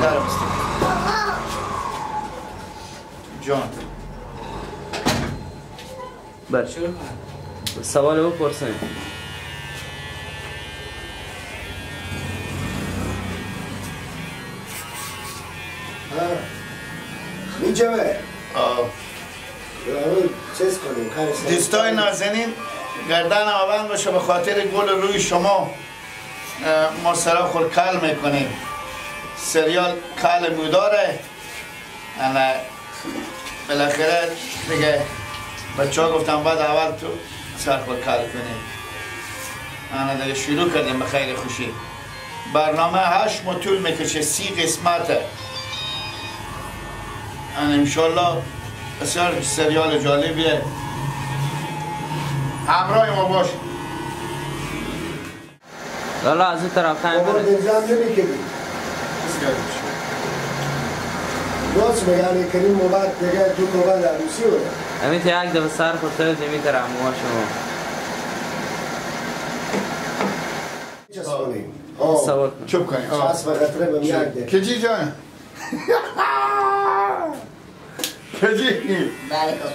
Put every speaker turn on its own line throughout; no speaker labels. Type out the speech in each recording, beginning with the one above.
در بستیم جان
بله سوال بپرسید
میجوه چیز کنیم
دوستای نازنین گردن آوند باشه به خاطر گل روی شما ما سرا خود کل میکنیم سریال کل موداره انا بالاخره دیگه بچه ها گفتم بعد اول تو سر خود کل کنیم انا دیگه شروع کردیم به خیر خوشی برنامه 8 ماه طول میکشه 30 قسمته انا انشالله بسیار سریال جالبیه همراه ما باش
لالا از این طرف خواهیم
بابا
برید
نظام نمیکنی راست میگه کریم موبت دیگه دو موبت عروسی بوده
همین تا یک دفعه سر خود ترد نمی طرف ما شما
چسبونیم
سوال کن
چوب کنیم
چسب قطره به میاد ده
کجی جان کجی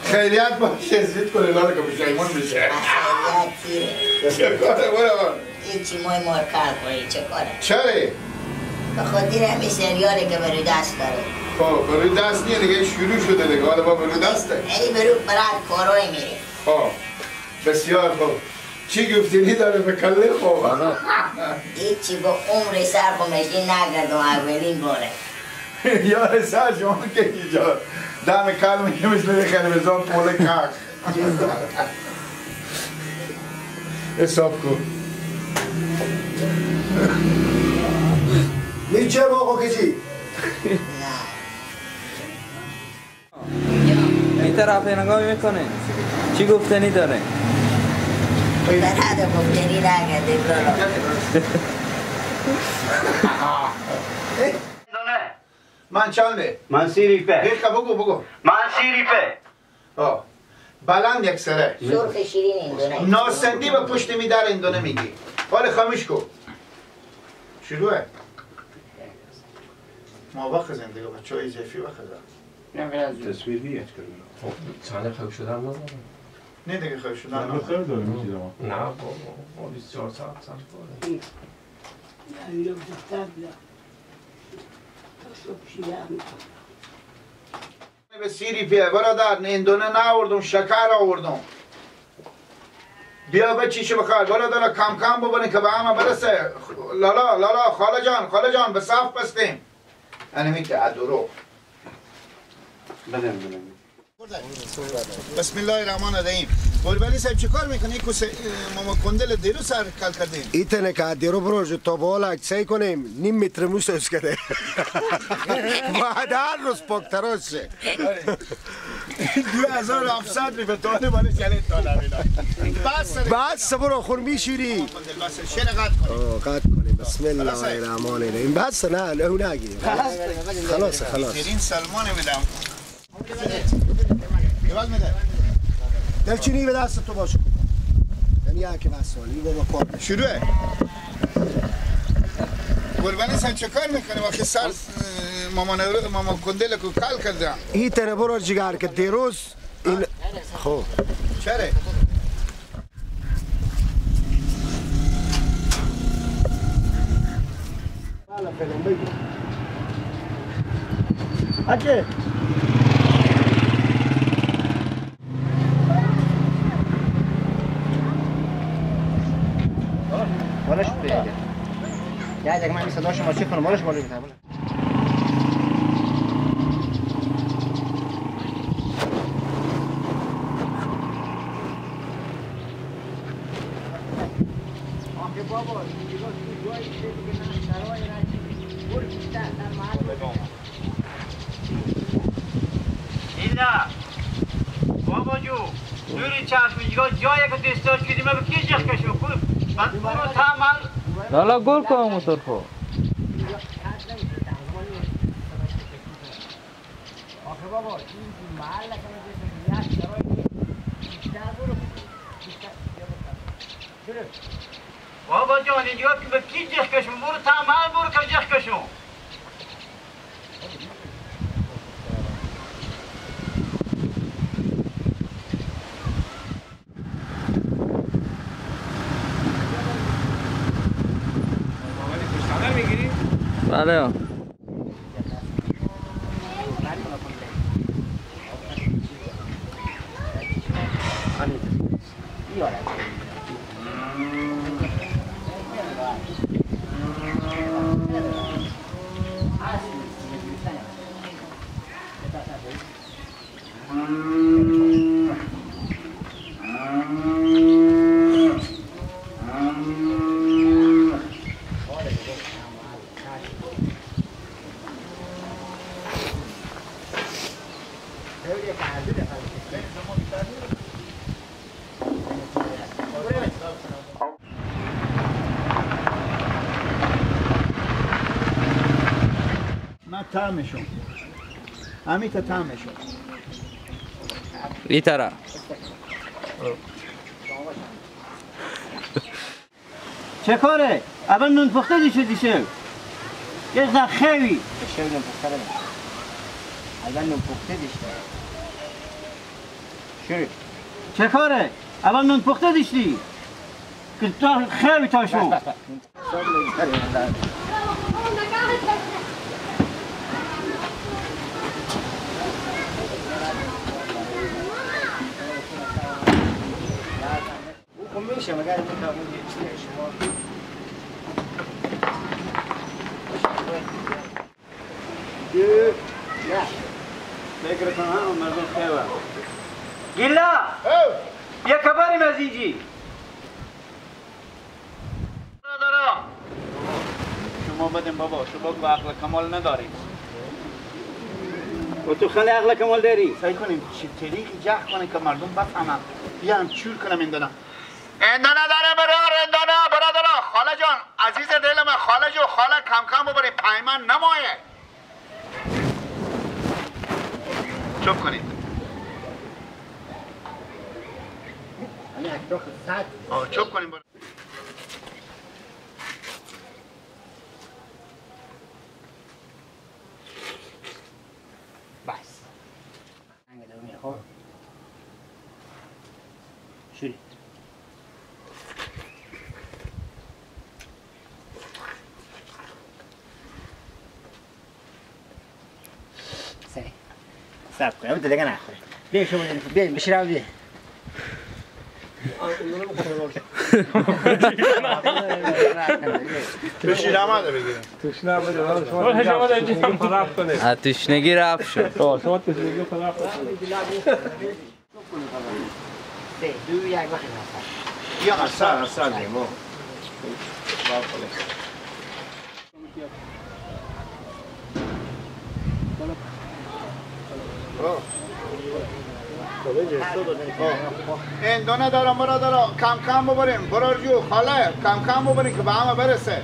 خیریت باشه زید کنه لالا که بشایمون بشه چه کاره برو
هیچی مای مار کار کنی چه کاره
چره؟
به خاطر همین سریالی که برو دست داره
خب برو دست نیه دیگه شروع شده دیگه حالا با برو دسته
یعنی برو برات کارای میره
خب بسیار خوب چی گفتینی داره به کله خوب
هیچی با عمر سر خمشی نگردم اولین باره
یار سر شما که اینجا دم کلمه که مثل خلبزان پول کک حساب کن
میچه باقو کچی
این طرف نگاه میکنه چی گفتنی داره
برات گفتنی نگرده برو
من چنده؟
من سیریپه
ریخه بگو
من سیریپه
بلند یک سره
سرخ شیرین اندونه
ناسندی به پشت می در اندونه میگی حال خاموش کن شروعه ما وقت زندگی بچه های اضافی وقت دارم
تصویر بیت کنیم چند خوب شدن ندارم
نه دیگه خوب شدن
نه خیر داره میگیرم
نه بابا 24 ساعت سن باره
به سیری پیه برادر اندونه نه آوردم شکر آوردم بیا بچیشو بخواه برادر کم کم ببینی که به همه برسه لالا خاله جان به صف بستیم انمیته ادورو
بدم
بسم الله الرحمن الرحیم قربانی صاحب چه کار میکنی که ماما کندل دیرو سر کل کردیم
ایتنه که دیرو بروش تا بالا اکسای کنیم نیم متر موس از کرده بعد هر روز پاکتراش شه
2700 می به تانه بالا چلی تانه
بس برو خور میشوری
شیر قد
کنیم بسم الله الرحمن الرحیم بس نه او نگیریم خلاص
این سلمان میدم یواز میده
دلچینی به دست تو باشه یعنی یکی مسئولی بابا کار
شروعه قربانی صاحب چه کار میکنه وقتی سر ماما کندل کو کال کردم
این تنه برو جگر که دیروز این خوب
چره
اگه
بالش بده یا اگه من صدا شما چی کنم بالش بالا بزنم بابا
اینا بابا جو دوری چشم میگه جایی که دستور کردیم به کی جخ کشو من برو تمام
لالا گل کن موتور خو
آخه بابا این محل که یک شرایط بیشتر برو
بابا جان اینجا که به کی جخ کشو برو تمام برو که جخ کشو
بله
من طعمشون همیتا طعمشون
این طرف
چه کاره؟ اول نون پخته دیشه یه زن خیلی
شو نون پخته بدم اگر نون پخته دیشته شروع
چه کاره؟ اول نون پخته دیشتی که تا خیلی تا شو
او میشه مگر این تا اون شما
فکر کنم مردم خیلی گیلا یه کباریم از اینجی
شما بدین بابا شما که عقل کمال ندارید
و تو خیلی عقل کمال داری
سعی کنیم چی طریقی جه کنیم که مردم بفهمن بیان چور کنم این دانه داره برادر خاله جان عزیز دل من خاله جو خاله کم کم ببرید پیمان نمایه چوب کنید چوب کنیم
بس انگه دو میخور شروع صبر کنم دیگه نخوره بیا شما بیا بشیرم بیا
بشیرم آده بگیرم
تشنگی رفت شد
دو یک وقت
یا اصلا
دیمو
این دونه دارم برادر کم کم ببریم برارجو خاله کم کم ببریم که به همه برسه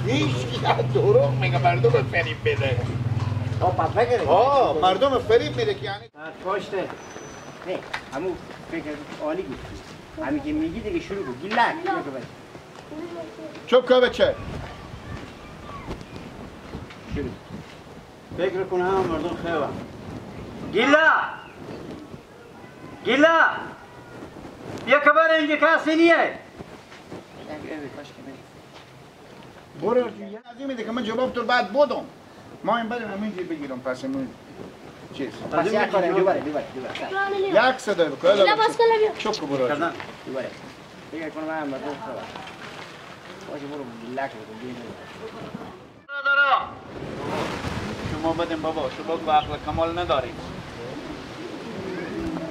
هیچ کی دروغ میگه مردم فریب بده مردم فریب میده که یعنی
پاشته نه همون فکر عالی گفتی همین که میگی دیگه شروع کن گیلک
چوب که بچه
شروع
فکر کنم مردم خیلی گیلا یه کبار اینجا کسی نیه
برارجو یه از میده که من جواب تو بعد بودم ما این بریم همینجی بگیرم پس همین چیز
پس یک کنم دوباره
یک صدای بکنه چوب که برارجو
دوباره فکر کنم هم مردم خیلی باشه برو گیلک بکن
شما بدین بابا شما که عقل کمال ندارید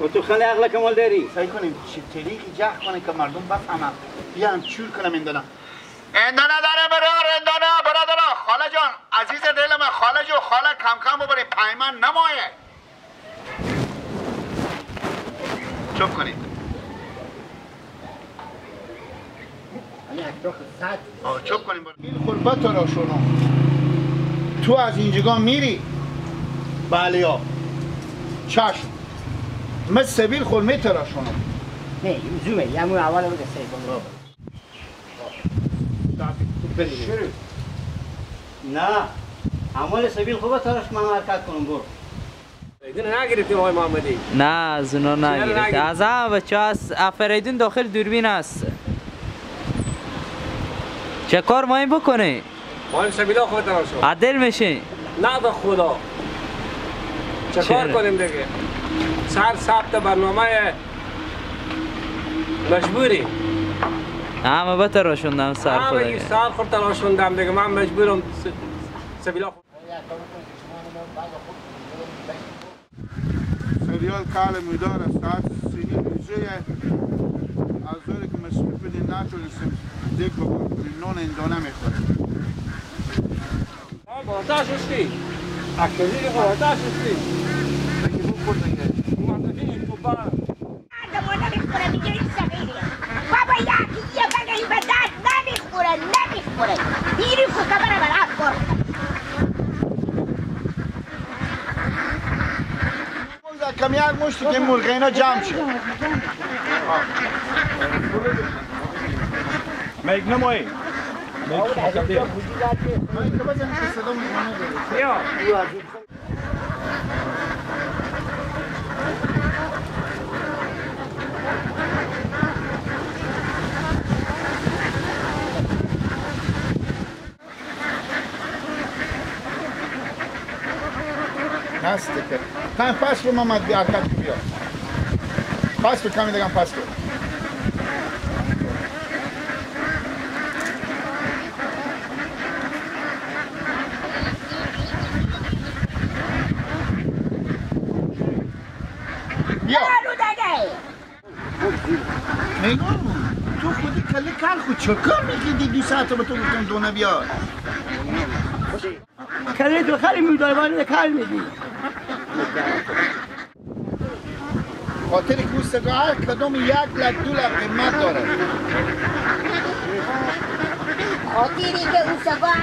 و تو خیلی عقل کمال داری
سعی کنیم چی طریقی جه کنیم که مردم بفهمن بیان چور کنم این دانه داره برادر خاله جان عزیز دل من خاله جو خاله کم کم ببرید پیمان نمایه چوب کنید چوب کنیم این خربت را شنو تو از اینجا میری بله ها چشم من سبیل خور میتراشونم
نه زومه یمون اول بده سه شروع
نه عمل سبیل خوبه ترش من حرکت کنم برو
ایدون نگرفتیم آقای محمدی؟
نه از اونا نگیرید. از همه بچه از افریدون داخل دوربین است. چه کار مایی بکنی؟
ما این سبیلا خود تمام شد.
عدل میشین؟
نه به خدا. چه کار کنیم دیگه؟ سر ثبت برنامه مجبوری.
همه به تراشوندم سر خود
همه این سر خود تراشوندم دیگه من مجبورم سبیلا خود.
سریال کال مدار ساعت سینی میشه از دوری که مسئول بدین نتونستیم دیگه بکنیم نون این دانه میخوره
باتا شستی اکتوزی که باتا شستی بگی بود خود نگه مردفین تو بار
آدمو نمیخوره میگه این سقیلی بابا یکی یه بگهی به دست نمیخوره دیری خود کبره بر افکار
کمی یک مشتی که مرغه اینا جمع شد
میگ نمایی
نسته که کمی پس رو محمد بی حرکت بیا پس رو کمی دیگم پس رو بیا میگم تو خودی کلی کل خود چکار میگیدی 2 ساعت به تو گفتم دونه بیار
کلی تو خیلی میداربانی کل میدی
خاطر کوستگاه هر کدوم 1 لک 2 لک قیمت داره
خاطری که او سگاه